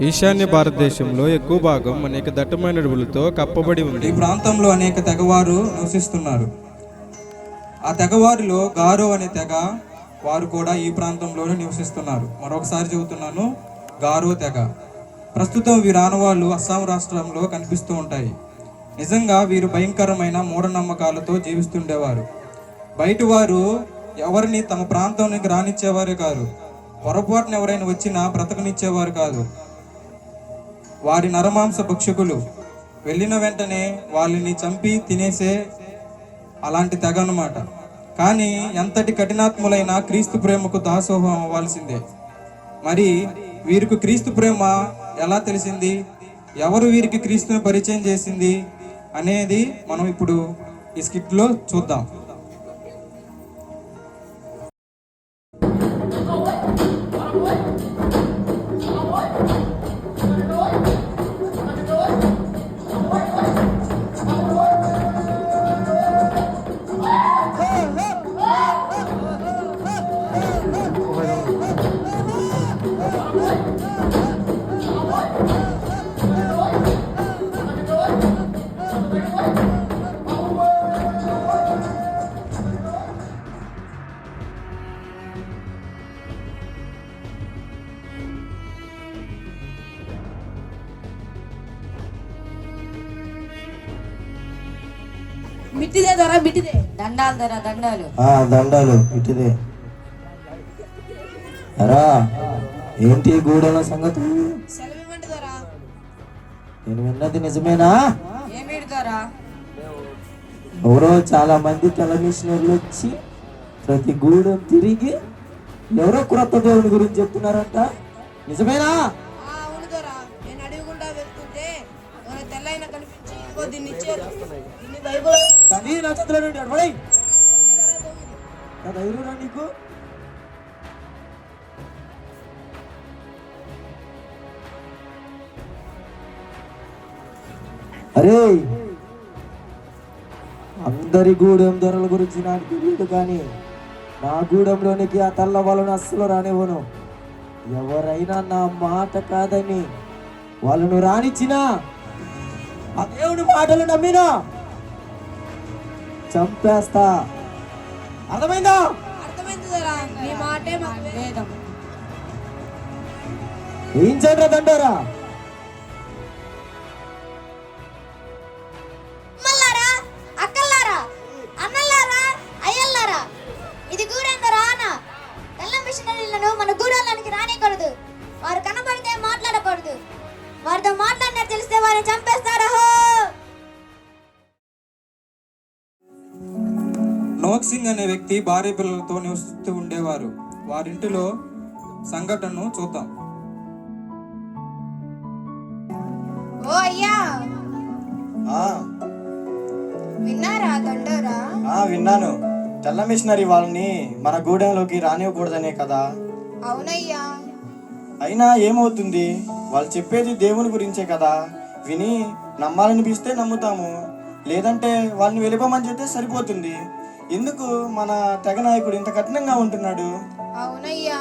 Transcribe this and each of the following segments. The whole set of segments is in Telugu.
ఈశాన్య భారతదేశంలో ఎక్కువ భాగం అనేక దట్టమైన అడవులతో కప్పబడి ఉంది. ఈ ప్రాంతంలో అనేక తెగవారు నివసిస్తున్నారు. ఆ తెగవారిలో గారో అనే తెగ వారు కూడా ఈ ప్రాంతంలోనే నివసిస్తున్నారు. మరొకసారి చెబుతున్నాను, గారో తెగ. ప్రస్తుతం వీరి ఆనవాళ్ళు అస్సాం రాష్ట్రంలో కనిపిస్తూ ఉంటాయి. నిజంగా వీరు భయంకరమైన మూఢనమ్మకాలతో జీవిస్తుండేవారు. బయటి వారు ఎవరిని తమ ప్రాంతానికి రానిచ్చేవారే కాదు. పొరపాటున ఎవరైనా వచ్చినా బ్రతకనిచ్చేవారు కాదు. వారి నరమాంస భక్షకులు. వెళ్ళిన వెంటనే వాళ్ళని చంపి తినేసే అలాంటి తెగ అన్నమాట. కానీ ఎంతటి కఠినాత్ములైన క్రీస్తు ప్రేమకు దాసోహం అవ్వాల్సిందే. మరి వీరికి క్రీస్తు ప్రేమ ఎలా తెలిసింది, ఎవరు వీరికి క్రీస్తుని పరిచయం చేసింది అనేది మనం ఇప్పుడు ఈ స్కిట్లో చూద్దాం. మిట్టిదే ధర మిట్టిదే దండాలు ధర దండాలు దండాలు ఇటుదే. అరా ఏంటి గూడెల సంగతి? సెలవివ్వండి ధర. నేను విన్నది నిజమేనా? ఏమిటి ధర? ఎవరో చాలా మంది తెల మిషనర్లు వచ్చి ప్రతి గూడెం తిరిగి ఎవరో క్రొత్త దేవుని గురించి చెప్తున్నారంట, నిజమేనా? అవును ధర. నేను అడుగుకుండా వెళ్తుంటే తెల్లైన కనిపించి ఇదిగో దీన్ని ఇచ్చారు. దీన్ని బైబుల్ కానీ నా చేతిలో నుండి అడవడై ధైర్యం నీకు. అరే అందరి గూడెం ధరల గురించి నాకు తెలియదు, కానీ నా గూడెంలోనికి ఆ తెల్ల వాళ్ళను అస్సలు రానివ్వను. ఎవరైనా నా మాట కాదని వాళ్ళను రానిచ్చినా, ఆ దేవుడి మాటలు నమ్మినా చంపేస్తా. అర్థమైందా? అర్థమైంది ధర. మీ మాటే మాకు వేదం. ఏం చేయరా దండారా? అమ్మల్లారా, అక్కల్లారా, అన్నల్లారా, అయ్యల్లారా, ఇది గూడెందరా అన్న. తెల్ల మిషనరీలను మన గూడెంలోనికి రానికూడదు. వారు కనబడితే మాట్లాడకూడదు. వారితో మాట్లాడినట్టు తెలిస్తే వారిని చంపేస్తారా. నోక్ సింగ్ అనే వ్యక్తి భార్య పిల్లలతో నివసిస్తూ ఉండేవారు. వారింటిలో సంఘటనను చూద్దాం. ఓ అయ్యా, విన్నారా దండోరా? విన్నాను. తెల్ల మిషనరీ వాళ్ళని మన గూడెంలోకి రానివ్వకూడదనే కదా. అవునయ్యా. అయినా ఏమవుతుంది, వాళ్ళు చెప్పేది దేవుని గురించే కదా. విని నమ్మాలనిపిస్తే నమ్ముతాము, లేదంటే వాళ్ళని వెళ్ళిపోమని చెప్తే సరిపోతుంది. ఎందుకు మన తెగ నాయకుడు ఇంత కఠినంగా ఉంటున్నాడు? అవునయ్యా.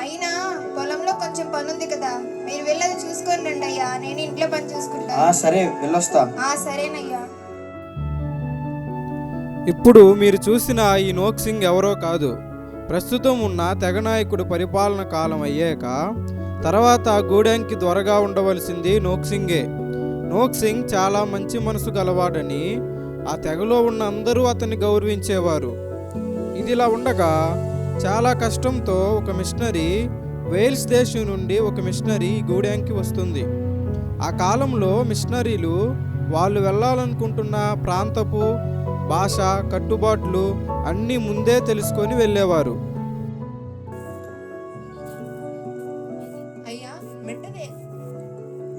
అయినా పొలంలో కొంచెం పని ఉంది కదా, మీరు వెళ్ళది చూసుకొని రండి అయ్యా. నేను ఇంట్లో పని చూసుకుంటా. సరే వెళ్ళొస్తా. సరేనయ్యా. ఇప్పుడు మీరు చూసిన ఈ నోక్ సింగ్ ఎవరో కాదు, ప్రస్తుతం ఉన్న తెగ నాయకుడు పరిపాలన కాలం అయ్యాక తర్వాత గూడెంకి త్వరగా ఉండవలసింది నోక్ సింగే. నోక్ సింగ్ చాలా మంచి మనసు గలవాడని ఆ తెగలో ఉన్న అందరూ అతన్ని గౌరవించేవారు. ఇదిలా ఉండగా చాలా కష్టంతో ఒక మిషనరీ, వేల్స్ దేశం నుండి ఒక మిషనరీ గూడెంకి వస్తుంది. ఆ కాలంలో మిషనరీలు వాళ్ళు వెళ్ళాలనుకుంటున్న ప్రాంతపు భాష, కట్టుబాట్లు అన్నీ ముందే తెలుసుకొని వెళ్ళేవారు. అయ్యా మెట్టదే.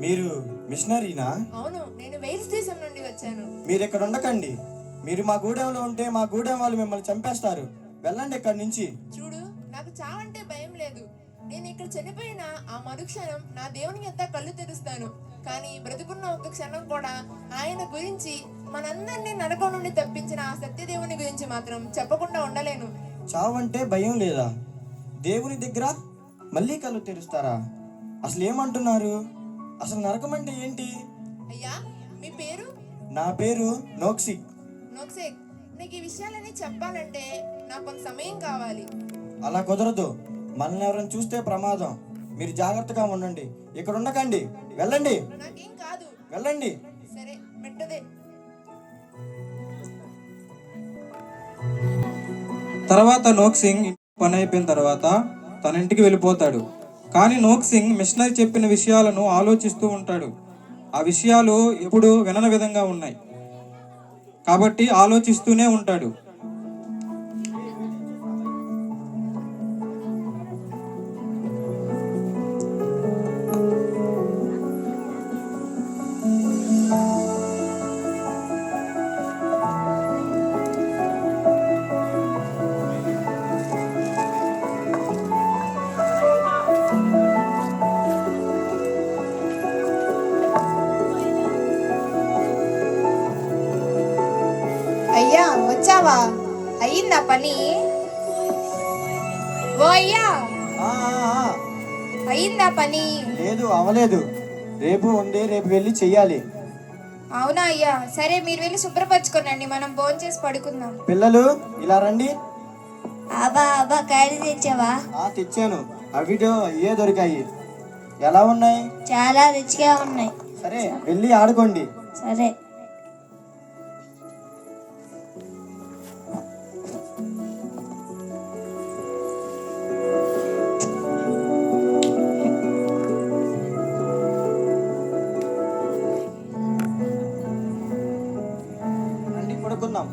మీరు మిషనరీనా? అవును, నేను వేల్స్ దేశం నుండి వచ్చాను. మీరు ఇక్కడ ఉండకండి. మీరు మా గూడెంలో ఉంటే మా గూడెం వాళ్ళు మిమ్మల్ని చంపేస్తారు. వెళ్ళండి ఇక్కడి నుంచి. చూడు, నాకు చావంటే భయం లేదు. నేను ఇక్కడ చనిపోయిన ఆ మరుక్షణం నా దేవునికి ఎంత కళ్ళు తెరుస్తాను. కానీ బ్రతుకున్న ఒక్క క్షణం కూడా ఆయన గురించి, మనందరినీ నరకం నుండి తప్పించిన ఆ సత్యదేవుని గురించి మాత్రం చెప్పకుండా ఉండలేను. చావంటే భయం లేదా? దేవుని దగ్గర మళ్ళీ కళ్ళు తెరుస్తారా? అసలు ఏమంటున్నారు? అసలు నరకం అంటే ఏంటి? అయ్యా, మీ పేరు? నా పేరు నోక్సిక్. నోక్సేక్, నీకు ఈ విషయాలన్నీ చెప్పాలంటే నాకు కొంత సమయం కావాలి. అలా కుదరదు. మనల్ని ఎవరైనా చూస్తే ప్రమాదం. మీరు జాగ్రత్తగా ఉండండి. ఇక్కడ ఉండకండి. వెళ్ళండి, నాకేం కాదు. వెళ్ళండి. సరే, మెట్టదే. తర్వాత నోక్సింగ్ పని అయిపోయిన తర్వాత తన ఇంటికి వెళ్ళిపోతాడు. కానీ నోక్సింగ్ మిషనరీ చెప్పిన విషయాలను ఆలోచిస్తూ ఉంటాడు. ఆ విషయాలు ఎప్పుడు వినని విధంగా ఉన్నాయి కాబట్టి ఆలోచిస్తూనే ఉంటాడు. అయ్యా, వచ్చావా? అయ్యిందా పని? ఓ అయ్యా, ఆ, ఆ, ఆ. అయ్యిందా పని? లేదు, అవలేదు. రేపు ఉంది, రేపు వెళ్ళి చెయ్యాలి. అవునా అయ్యా? సరే, మీరు వెళ్ళి శుభ్రపరచుకోనండి, మనం భోంచేసి పడుకుందాం. పిల్లలు ఇలా రండి. అబ్బా కాయలు తెచ్చావా? తెచ్చాను. అవిటో ఏ దొరికాయి. ఎలా ఉన్నాయి? చాలా రుచిగా ఉన్నాయి. సరే, వెళ్ళి ఆడుకోండి. సరే. రండి, పడుకుందాం.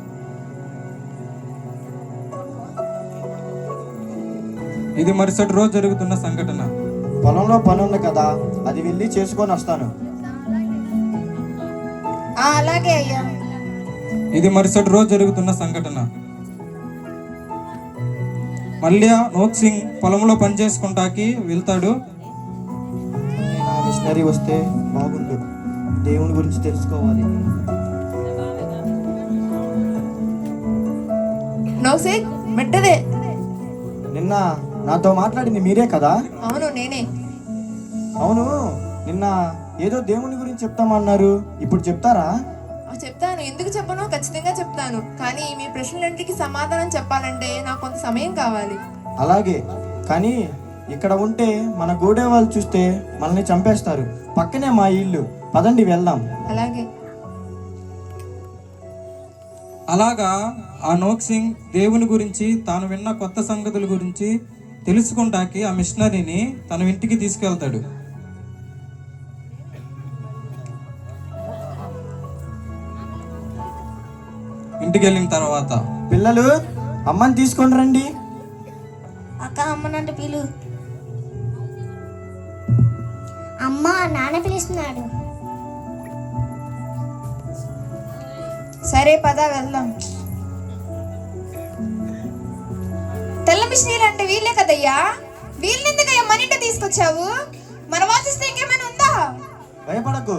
ఇది మరుసటి రోజు జరుగుతున్న సంఘటన. పొలంలో పని ఉంది కదా, అది వెళ్ళి చేసుకొని వస్తాను. అలాగే అయ్యా. ఇది మరుసటి రోజు జరుగుతున్న సంఘటన. మళ్ళీ నోక్సింగ్ పొలంలో పని చేసుకుంటాకి వెళ్తాడు. నా మిషనరీ వస్తే బాగుండు. దేవుని గురించి తెలుసుకోవాలి. నోక్సేక్, మెట్టదే. నిన్న నాతో మాట్లాడింది మీరే కదా? అవును, నేనే. అవును, నిన్న ఏదో దేవుని గురించి చెప్తామన్నారు. ఇప్పుడు చెప్తారా? చెప్తాను. ఎందుకు చెప్పను? ఖచ్చితంగా చెప్తాను. కానీ మీ ప్రశ్నలన్నిటికీ సమాధానం చెప్పాలంటే నాకు కొంత సమయం కావాలి. అలాగే. కానీ ఇక్కడ ఉంటే మన గూడే వాళ్ళు చూస్తే మనల్ని చంపేస్తారు. పక్కనే మా ఇల్లు. పదండి వెళ్దాం. అలాగే. అలాగా ఆ నోక్సింగ్ దేవుని గురించి తాను విన్న కొత్త సంగతుల గురించి తెలుసుకుంటాకి ఆ మిషనరీని తన ఇంటికి తీసుకెళ్తాడు. ఇంటికి వెళ్ళిన తర్వాత పిల్లలు, అమ్మని తీసుకొని రండి. అక్క, అమ్మనంటే పిలు. అమ్మ, నాన్న పిలుస్తున్నాడు. సరే, పద వెళ్దాం. తెల్ల మిషనీలు అంటే వీళ్ళే కదయ్యా. వీళ్ళెందుకయ్యా మన ఇంటి తీసుకొచ్చావు? మన వాసిస్తే ఇంకేమైనా ఉందా? భయపడకు.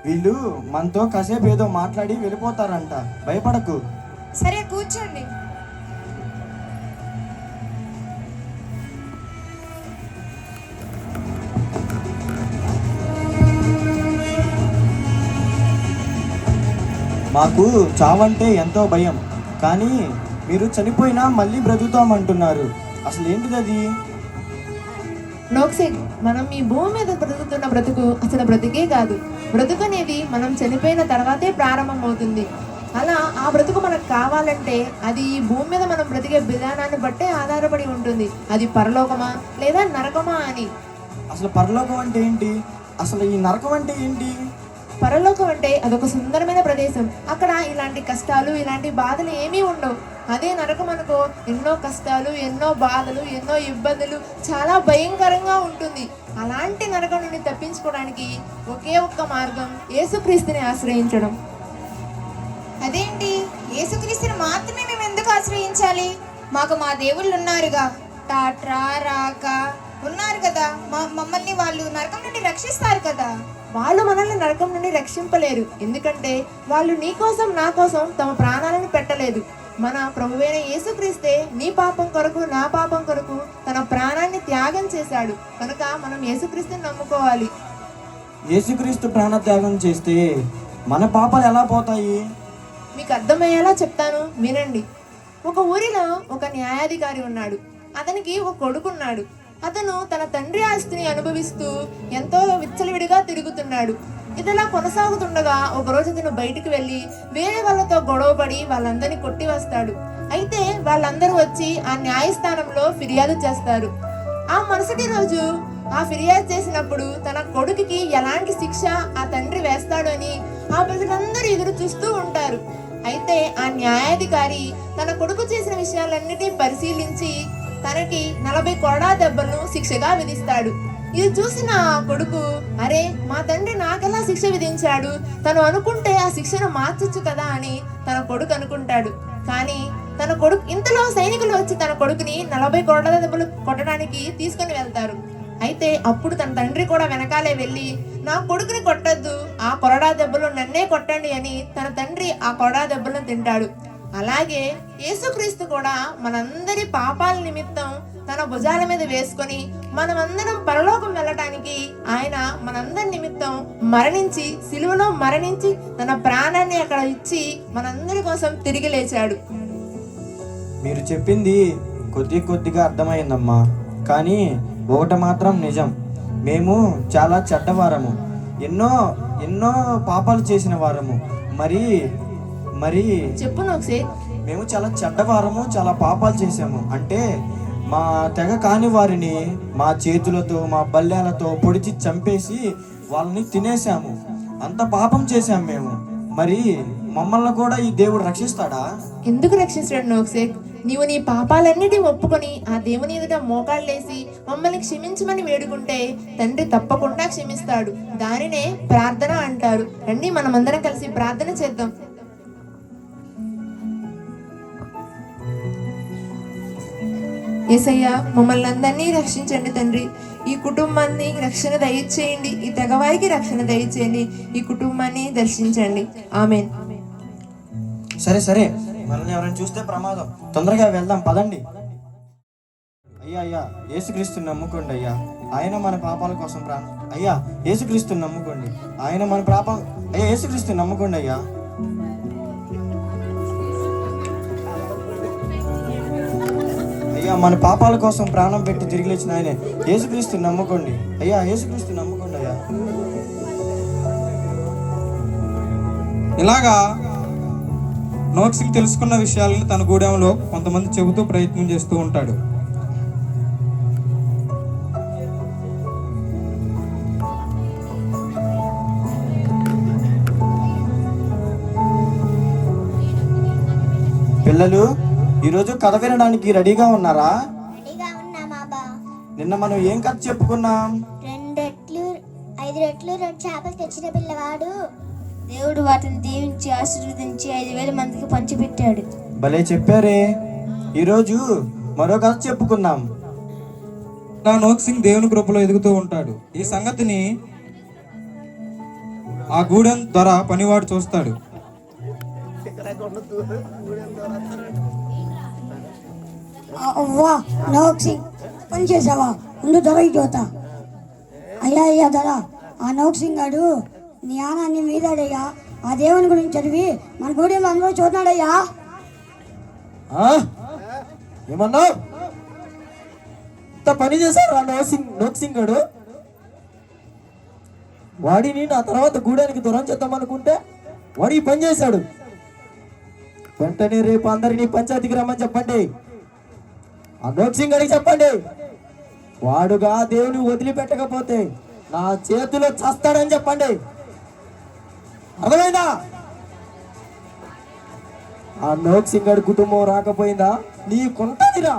వీళ్ళు మనతో కాసేపు ఏదో మాట్లాడి వెళ్ళిపోతారంట. భయపడకు. సరే, కూర్చోండి. మాకు చావంటే ఎంతో భయం. కానీ మీరు చనిపోయినా మళ్ళీ బ్రతుకుతామంటున్నారు. అసలు ఏంటిది అది? నోక్సేక్, మనం ఈ భూమి మీద బ్రతుకుతున్న బ్రతుకు అసలు బ్రతుకే కాదు. బ్రతుకు అనేది మనం చనిపోయిన తర్వాతే ప్రారంభమవుతుంది. అలా ఆ బ్రతుకు మనకు కావాలంటే అది ఈ భూమి మీద మనం బ్రతికే విధానాన్ని బట్టే ఆధారపడి ఉంటుంది. అది పరలోకమా లేదా నరకమా అని. అసలు పరలోకం అంటే ఏంటి? అసలు ఈ నరకం అంటే ఏంటి? పరలోకం అంటే అదొక సుందరమైన ప్రదేశం. అక్కడ ఇలాంటి కష్టాలు, ఇలాంటి బాధలు ఏమీ ఉండవు. అదే నరకం అనుకో, ఎన్నో కష్టాలు, ఎన్నో బాధలు, ఎన్నో ఇబ్బందులు, చాలా భయంకరంగా ఉంటుంది. అలాంటి నరకం నుండి తప్పించుకోవడానికి ఒకే ఒక్క మార్గం యేసుక్రీస్తుని ఆశ్రయించడం. అదేంటి? యేసుక్రీస్తుని మాత్రమే మేము ఎందుకు ఆశ్రయించాలి? మాకు మా దేవుళ్ళు ఉన్నారుగా. టాట్రా, రాక ఉన్నారు కదా. మమ్మల్ని వాళ్ళు నరకం నుండి రక్షిస్తారు కదా. వాళ్ళు మనల్ని నరకం నుండి రక్షింపలేరు. ఎందుకంటే వాళ్ళు నీ కోసం, నా కోసం తమ ప్రాణాలను పెట్టలేదు. మన ప్రభువైన యేసుక్రీస్తే నీ పాపం కొరకు నా పాపం కొరకు తన ప్రాణాన్ని త్యాగం చేశాడు కనుక మనం యేసుక్రీస్తుని నమ్ముకోవాలి. యేసుక్రీస్తు ప్రాణత్యాగం చేస్తే మన పాపాలు ఎలా పోతాయి? మీకు అర్థమయ్యేలా చెప్తాను వినండి. ఒక ఊరిలో ఒక న్యాయాధికారి ఉన్నాడు. అతనికి ఒక కొడుకున్నాడు. అతను తన తండ్రి ఆస్తిని అనుభవిస్తూ ఎంతో విచ్చలవిడిగా తిరుగుతున్నాడు. ఇదిలా కొనసాగుతుండగా ఒకరోజు అతను బయటికి వెళ్ళి వేరే వాళ్ళతో గొడవపడి వాళ్ళందరినీ కొట్టి వస్తాడు. అయితే వాళ్ళందరూ వచ్చి ఆ న్యాయస్థానంలో ఫిర్యాదు చేస్తారు. ఆ మరుసటి రోజు ఆ ఫిర్యాదు చేసినప్పుడు తన కొడుకుకి ఎలాంటి శిక్ష ఆ తండ్రి వేస్తాడు అని ఆ ప్రజలందరూ ఎదురు చూస్తూ ఉంటారు. అయితే ఆ న్యాయాధికారి తన కొడుకు చేసిన విషయాలన్నిటినీ పరిశీలించి తనకి 40 కొరడా దెబ్బలను శిక్షగా విధిస్తాడు. ఇది చూసిన ఆ కొడుకు, అరే మా తండ్రి నాకెలా శిక్ష విధించాడు, తను అనుకుంటే ఆ శిక్షను మార్చొచ్చు కదా అని తన కొడుకు అనుకుంటాడు. కానీ తన కొడుకు ఇంతలో సైనికులు వచ్చి తన కొడుకుని 40 కొరడా దెబ్బలు కొట్టడానికి తీసుకొని వెళ్తారు. అయితే అప్పుడు తన తండ్రి కూడా వెనకాలే వెళ్ళి నా కొడుకుని కొట్టద్దు, ఆ కొరడా దెబ్బలు నన్నే కొట్టండి అని తన తండ్రి ఆ కొరడా దెబ్బలను తింటాడు. అలాగే యేసుక్రీస్తు కూడా మనందరి పాపాల నిమిత్తం తన భుజాల మీద వేసుకొని మనమందరం పరలోకం వెళ్ళటానికి ఆయన మనందరి నిమిత్తం మరణించి సిలువలో మరణించి తన ప్రాణాన్ని అక్కడ ఇచ్చి మనందరి కోసం తిరిగి లేచాడు. మీరు చెప్పింది కొద్దిగా అర్థమైందమ్మా. కానీ ఒకటి మాత్రం నిజం, మేము చాలా చెడ్డవారము, ఎన్నో పాపాలు చేసిన వారము. మరి చెప్పు నోక్సే. మేము చాలా చెడ్డవారము, చాలా పాపాలు చేసాము. అంటే మా తెగ కాని వారిని మా చేతులతో మా బల్యాలతో పొడిచి చంపేసి వాళ్ళని తినేసాము. అంత పాపం చేశాము మేము. మరి మమ్మల్ని కూడా ఈ దేవుడు రక్షిస్తాడా? ఎందుకు రక్షిస్తాడు నోక్సేక్? నీవు నీ పాపాలన్నిటి ఒప్పుకొని ఆ దేవుని ఎదుట మోకాళ్ళేసి మమ్మల్ని క్షమించమని వేడుకుంటే తండ్రి తప్పకుండా క్షమిస్తాడు. దానినే ప్రార్థన అంటారు. రండి మనమందరం కలిసి ప్రార్థన చేద్దాం. యేసయ్య, మమ్మల్ని అందరినీ రక్షించండి తండ్రి. ఈ కుటుంబాన్ని రక్షణ దయచేయండి, ఈ తెగవారికి రక్షణ దయచేయండి, ఈ కుటుంబాన్ని దర్శించండి. ఆమేన్. సరే మనల్ని ఎవరైనా చూస్తే ప్రమాదం, తొందరగా వెళ్దాం పదండి. అయ్యా యేసుక్రీస్తుని నమ్ముకోండి అయ్యా, ఆయన మన పాపాల కోసం ప్రాణం. అయ్యా యేసుక్రీస్తుని నమ్ముకోండి, ఆయన మన పాపం. అయ్యా యేసుక్రీస్తుని నమ్ముకోండి అయ్యా. అయ్యా మన పాపాల కోసం ప్రాణం పెట్టి తిరిగి లేచిన ఆయనే యేసుక్రీస్తుని నమ్ముకోండి అయ్యా, యేసుక్రీస్తుని నమ్ముకోండి అయ్యా. ఇలాగా నోక్సింగ్ తెలుసుకున్న విషయాలను తన గూడెంలో కొంతమంది చెబుతూ ప్రయత్నం చేస్తూ ఉంటాడు. పిల్లలు ఈరోజు కథ వినడానికి రెడీగా ఉన్నారా? రెడీగా ఉన్నాం అబ్బా. నిన్న మనం ఏం కథ చెప్పుకున్నాం? 5 రెట్లు 2 చేపలు తెచ్చిన పిల్లవాడు దేవుడు వాటిని దీవించి ఆశీర్వదించి 5,000 మందికి పంచిపెట్టాడు. భలే చెప్పారే. ఈరోజు మరో కథ చెప్పుకుందాం. నా నోక్సింగ్ దేవుని కృపలో ఎదుగుతూ ఉంటాడు. ఈ సంగతిని ఆ గూడెం ద్వారా పనివాడు చూస్తాడు. అవ్వా నోక్సింగ్ పని చేసావా? ముందు దొరకి చూతా. అయ్యా ధర, ఆ నోక్సింగ్ గాడు జ్ఞానాన్ని మీదాడయ్యా. ఆ దేవుని గురించి చదివి మన గూడెంలో అందరూ చూడన్నాడయ్యా. ఏమన్నా ఇంత పని చేశారు ఆ నోక్సింగ్ గాడు? వాడిని నా తర్వాత గూడానికి దూరం చేద్దామనుకుంటే వాడు ఈ పని చేశాడు. వెంటనే రేపు అందరినీ పంచాయతీకి రమ్మని చెప్పండి. ఆ నోక్సింగ్ గారికి చెప్పండి, వాడుగా దేవుని వదిలిపెట్టకపోతే నా చేతిలో చస్తాడని చెప్పండి. అర్థమైందా? ఆ నోక్సింగ్ గారి కుటుంబం రాకపోయిందా నీకుంటదిరా.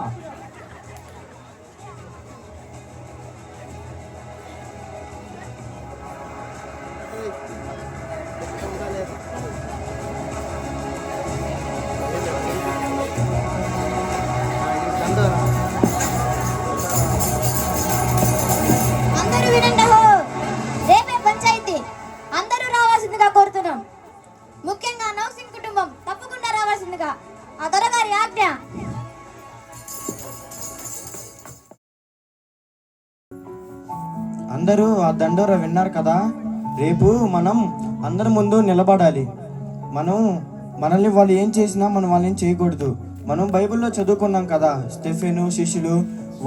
అందరూ వినండి. రేపే పంచాయతీ, అందరూ రావాల్సిందిగా కోరుతున్నాం. ముఖ్యంగా నౌసింగ్ కుటుంబం తప్పకుండా రావాల్సిందిగా. ఆ త్వరగా అందరూ ఆ దండోర విన్నారు కదా. రేపు మనం అందరి ముందు నిలబడాలి. మనల్ని వాళ్ళు ఏం చేసినా మనం వాళ్ళని చేయకూడదు. మనం బైబిల్లో చదువుకున్నాం కదా, స్టెఫెను శిష్యులు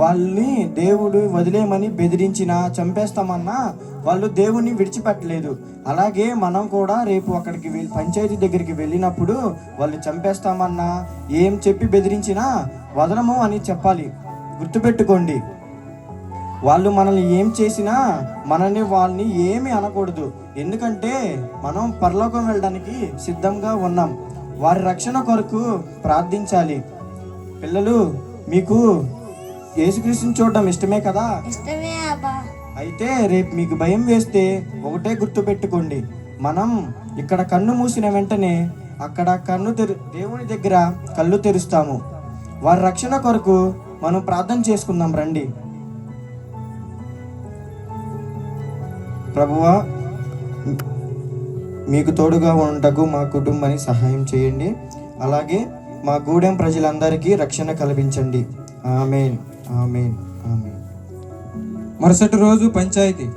వాళ్ళని దేవుడు వదిలేయమని బెదిరించినా చంపేస్తామన్నా వాళ్ళు దేవుణ్ణి విడిచిపెట్టలేదు. అలాగే మనం కూడా రేపు అక్కడికి పంచాయతీ దగ్గరికి వెళ్ళినప్పుడు వాళ్ళు చంపేస్తామన్నా ఏం చెప్పి బెదిరించినా వదలము అని చెప్పాలి. గుర్తుపెట్టుకోండి, వాళ్ళు మనల్ని ఏం చేసినా వాళ్ళని ఏమీ అనకూడదు. ఎందుకంటే మనం పరలోకం వెళ్ళడానికి సిద్ధంగా ఉన్నాం. వారి రక్షణ కొరకు ప్రార్థించాలి. పిల్లలు, మీకు యేసుక్రీస్తుని చూడడం ఇష్టమే కదా? ఇష్టమే అబ్బా. అయితే రేపు మీకు భయం వేస్తే ఒకటే గుర్తుపెట్టుకోండి, మనం ఇక్కడ కన్ను మూసిన వెంటనే అక్కడ దేవుని దగ్గర కళ్ళు తెరుస్తాము. వారి రక్షణ కొరకు మనం ప్రార్థన చేసుకుందాం. రండి. ప్రభువా, మీకు తోడుగా ఉండటకు మా కుటుంబాన్ని సహాయం చేయండి. అలాగే మా గూడెం ప్రజలందరికీ రక్షణ కల్పించండి. ఆమేన్, ఆమేన్, ఆమేన్. మరుసటి రోజు పంచాయతీ.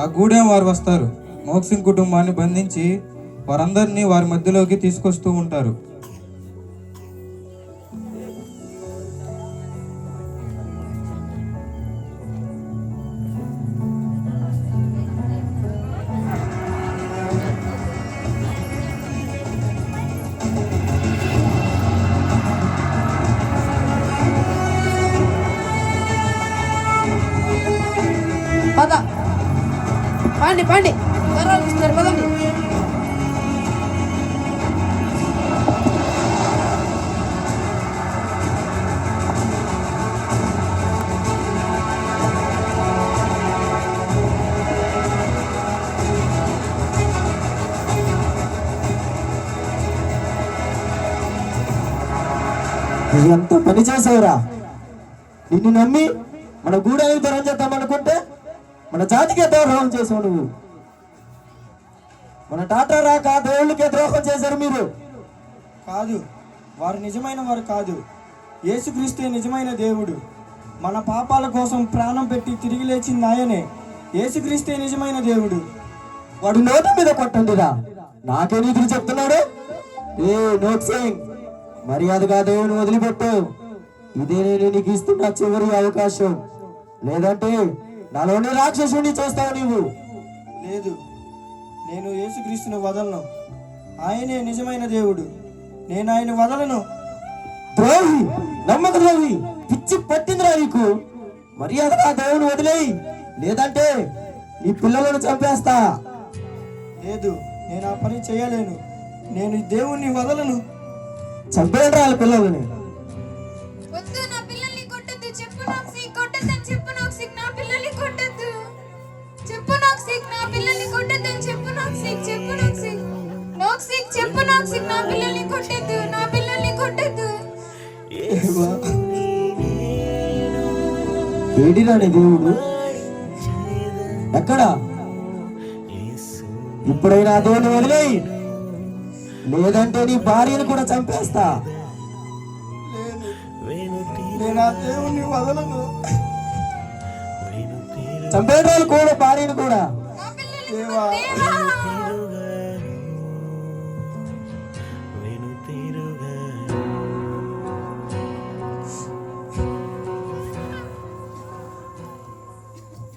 ఆ గూడెం వారు వస్తారు. నోక్సింగ్ కుటుంబాన్ని బంధించి వారందరినీ వారి మధ్యలోకి తీసుకొస్తూ ఉంటారు. పద పండి పండి ఇస్తున్నారు పదండి. ఎంత పని చేసావురా. నిన్ను నమ్మి మన గూడానికి దూరం చేద్దామనుకుంటే మన జాతికే ద్రోహం చేసావు నువ్వు. మన టాటా రాక దేవుళ్ళకే ద్రోహం చేశారు మీరు. కాదు, వారు నిజమైన వారు కాదు. యేసుక్రీస్తే నిజమైన దేవుడు. మన పాపాల కోసం ప్రాణం పెట్టి తిరిగి లేచింది ఆయనే. యేసుక్రీస్తే నిజమైన దేవుడు. వాడు నోటి మీద కొట్టండిరా. నాకే నీతులు చెప్తున్నాడు. ఏ నోక్సింగ్, మర్యాదగా దేవుని వదిలిపెట్టు. ఇదే నేను నీకు ఇస్తున్న చివరి అవకాశం. లేదంటే నాలోని రాక్షసుని చేస్తావు నీవు. లేదు, నేను యేసుక్రీస్తును వదలను. ఆయనే నిజమైన దేవుడు. నేను ఆయన వదలను. ద్రోహి, నమ్మక ద్రోహి, పిచ్చి పట్టిందిరా నీకు. మర్యాదగా దేవుని వదిలేయి, లేదంటే నీ పిల్లలను చంపేస్తా. లేదు, నేను ఆ పని చేయలేను. నేను దేవుణ్ణి వదలను. చంపేయండి వాళ్ళ పిల్లలని. వద్దు, నా పిల్లల్ని కొట్టద్దు. చెప్పు నోక్సిక్, కొట్టద్దని చెప్పు నోక్సిక్. నా పిల్లల్ని కొట్టద్దు. చెప్పు నోక్సిక్, నా పిల్లల్ని కొట్టద్దని చెప్పు నోక్సిక్. చెప్పు నోక్సిక్, నోక్సిక్ చెప్పు నోక్సిక్. నా పిల్లల్ని కొట్టద్దు, నా పిల్లల్ని కొట్టద్దు. ఏడిరాని దేవుడు ఎక్కడా? ఇప్పుడైనా దేవుని వదిలేయి, లేదంటే నీ భార్యను కూడా చంపేస్తా. నేను ఆ దేవుణ్ణి వదలను. చంపేటోళ్ళు కూడా భార్యను కూడా. నా పిల్లల్ని దేవా, దేవా.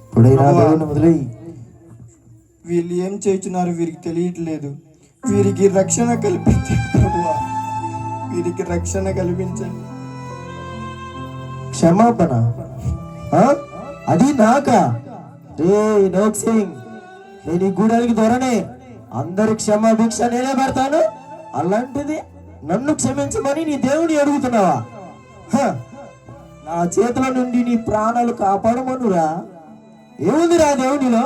ఇప్పుడైనా దేవుని వదిలేయి. వీళ్ళు ఏం చేస్తున్నారు వీరికి తెలియట్లేదు. వీరికి రక్షణ కల్పించండి ప్రభువా, వీరికి రక్షణ కల్పించండి. క్షమాపణ? అది నాకా? రే నోక్సింగ్, నేను ఈ గూడానికి దొరనే. అందరి క్షమాభిక్ష నేనే పెడతాను. అలాంటిది నన్ను క్షమించమని నీ దేవుని అడుగుతున్నావా? నా చేతుల నుండి నీ ప్రాణాలు కాపాడమనురా. ఏముందిరా దేవునిలో?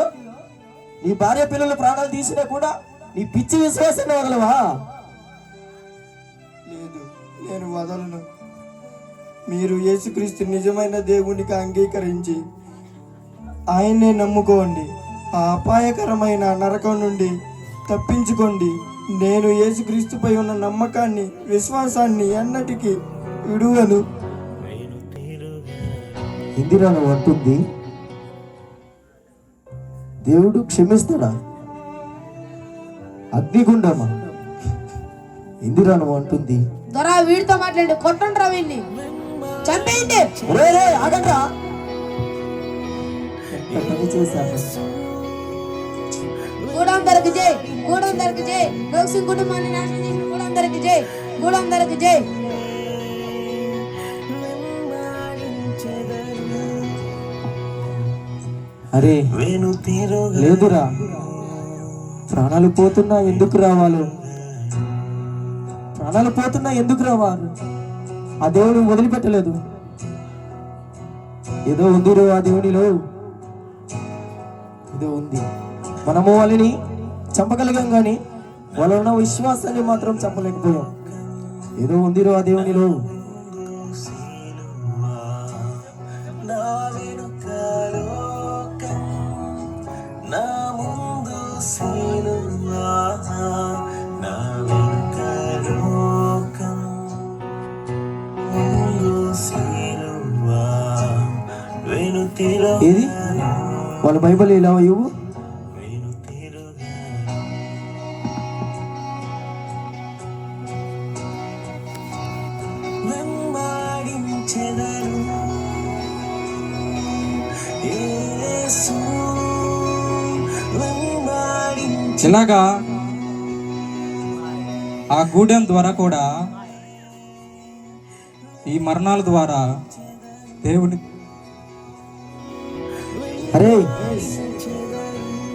నీ భార్య పిల్లల ప్రాణాలు తీసినా కూడా నీ పిచ్చి విశ్వాసాన్ని వదలవా? లేదు, నేను వదలను. మీరు యేసుక్రీస్తు నిజమైన దేవునికి అంగీకరించి ఆయన్నే నమ్ముకోండి. ఆ అపాయకరమైన నరకం నుండి తప్పించుకోండి. నేను యేసుక్రీస్తుపై ఉన్న నమ్మకాన్ని, విశ్వాసాన్ని ఎన్నటికీ విడువను. ఇందిరా నువ్వు అంటుంది? దేవుడు క్షమిస్తాడా? అగ్నిగుండమా? ఇందిరా నువ్వు అంటుంది? దొరా వీడితో మాట్లాడి కొట్టుండ్రా వీడిని, చంపేయండి. ఆగండ్రా, ఎంత పని చేశాను. గూడెందరికి జై, గూడెందరికి జై. నోక్సింగ్ కుటుంబాన్ని నాశనం చేసిన గూడెందరికి జై, గూడెందరికి జై. అరే లేదురా, ప్రాణాలు పోతున్నా ఎందుకు రావాలి? ప్రాణాలు పోతున్నా ఎందుకు రావాలి? ఆ దేవుడు వదిలిపెట్టలేదు. ఏదో ఉంది ఆ దేవునిలో, ఏదో ఉంది. మనము వాళ్ళని చంపగలిగాం కానీ వాళ్ళ ఉన్న విశ్వాసాన్ని మాత్రం చంపలేకపోయాం. ఏదో ఉంది ఆ దేవునిలో. ఏది వాళ్ళ బైబిల్ ఇలా ఇవ్వు. ఇలాగా ఆ గూడెం ద్వారా కూడా ఈ మరణాల ద్వారా దేవుని అరే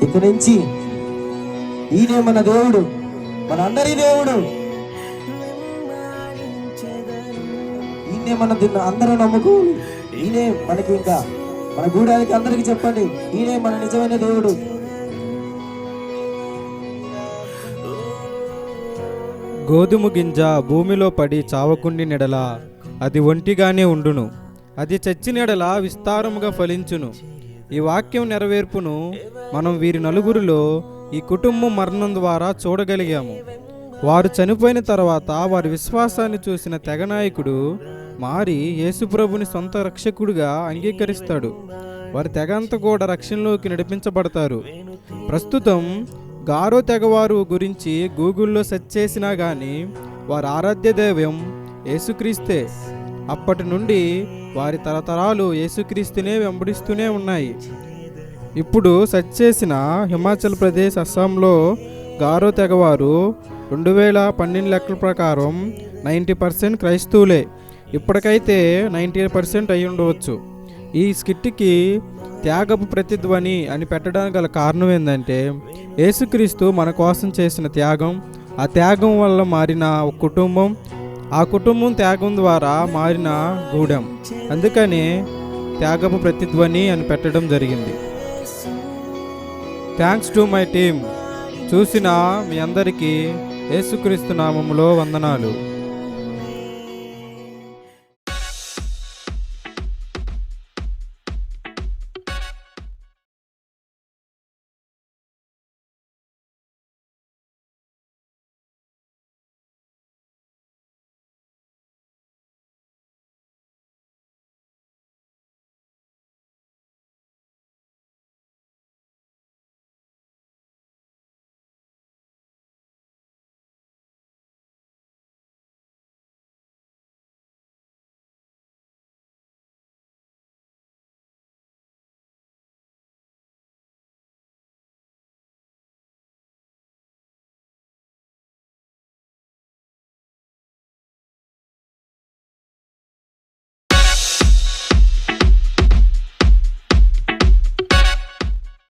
ఇక నుంచి ఈయనే మన దేవుడు, మన అందరి దేవుడు. ఈయనే మన అందరూ నమ్ముకోవాలి. ఈయనే మనకి, ఇంకా మన గూడానికి అందరికి చెప్పండి, ఈయనే మన నిజమైన దేవుడు. గోధుమ గింజ భూమిలో పడి చావకుండి నెడల అది ఒంటిగానే ఉండును, అది చచ్చి నెడల విస్తారముగా ఫలించును. ఈ వాక్యం నెరవేర్పును మనం వీరి నలుగురిలో ఈ కుటుంబం మరణం ద్వారా చూడగలిగాము. వారు చనిపోయిన తర్వాత వారి విశ్వాసాన్ని చూసిన తెగ నాయకుడు మారి యేసుప్రభుని సొంత రక్షకుడిగా అంగీకరిస్తాడు. వారి తెగ అంతా కూడా రక్షణలోకి నడిపించబడతారు. ప్రస్తుతం గారో తెగవారు గురించి గూగుల్లో సెర్చ్ చేసినా కానీ వారి ఆరాధ్య దైవం యేసుక్రీస్తే. అప్పటి నుండి వారి తరతరాలు యేసుక్రీస్తునే వెంబడిస్తూనే ఉన్నాయి. ఇప్పుడు సెర్చ్ చేసిన హిమాచల్ ప్రదేశ్, అస్సాంలో గారో తెగవారు 2012 లెక్కల ప్రకారం 90% క్రైస్తవులే. ఇప్పటికైతే 98% అయి ఉండవచ్చు. ఈ స్కిట్కి త్యాగపు ప్రతిధ్వని అని పెట్టడానికి గల కారణం ఏంటంటే యేసుక్రీస్తు మన కోసం చేసిన త్యాగం, ఆ త్యాగం వల్ల మారిన ఒక కుటుంబం, ఆ కుటుంబం త్యాగం ద్వారా మారిన గూడెం. అందుకనే త్యాగపు ప్రతిధ్వని అని పెట్టడం జరిగింది. Thanks to my team. చూసిన మీ అందరికీ యేసుక్రీస్తు నామములో వందనాలు.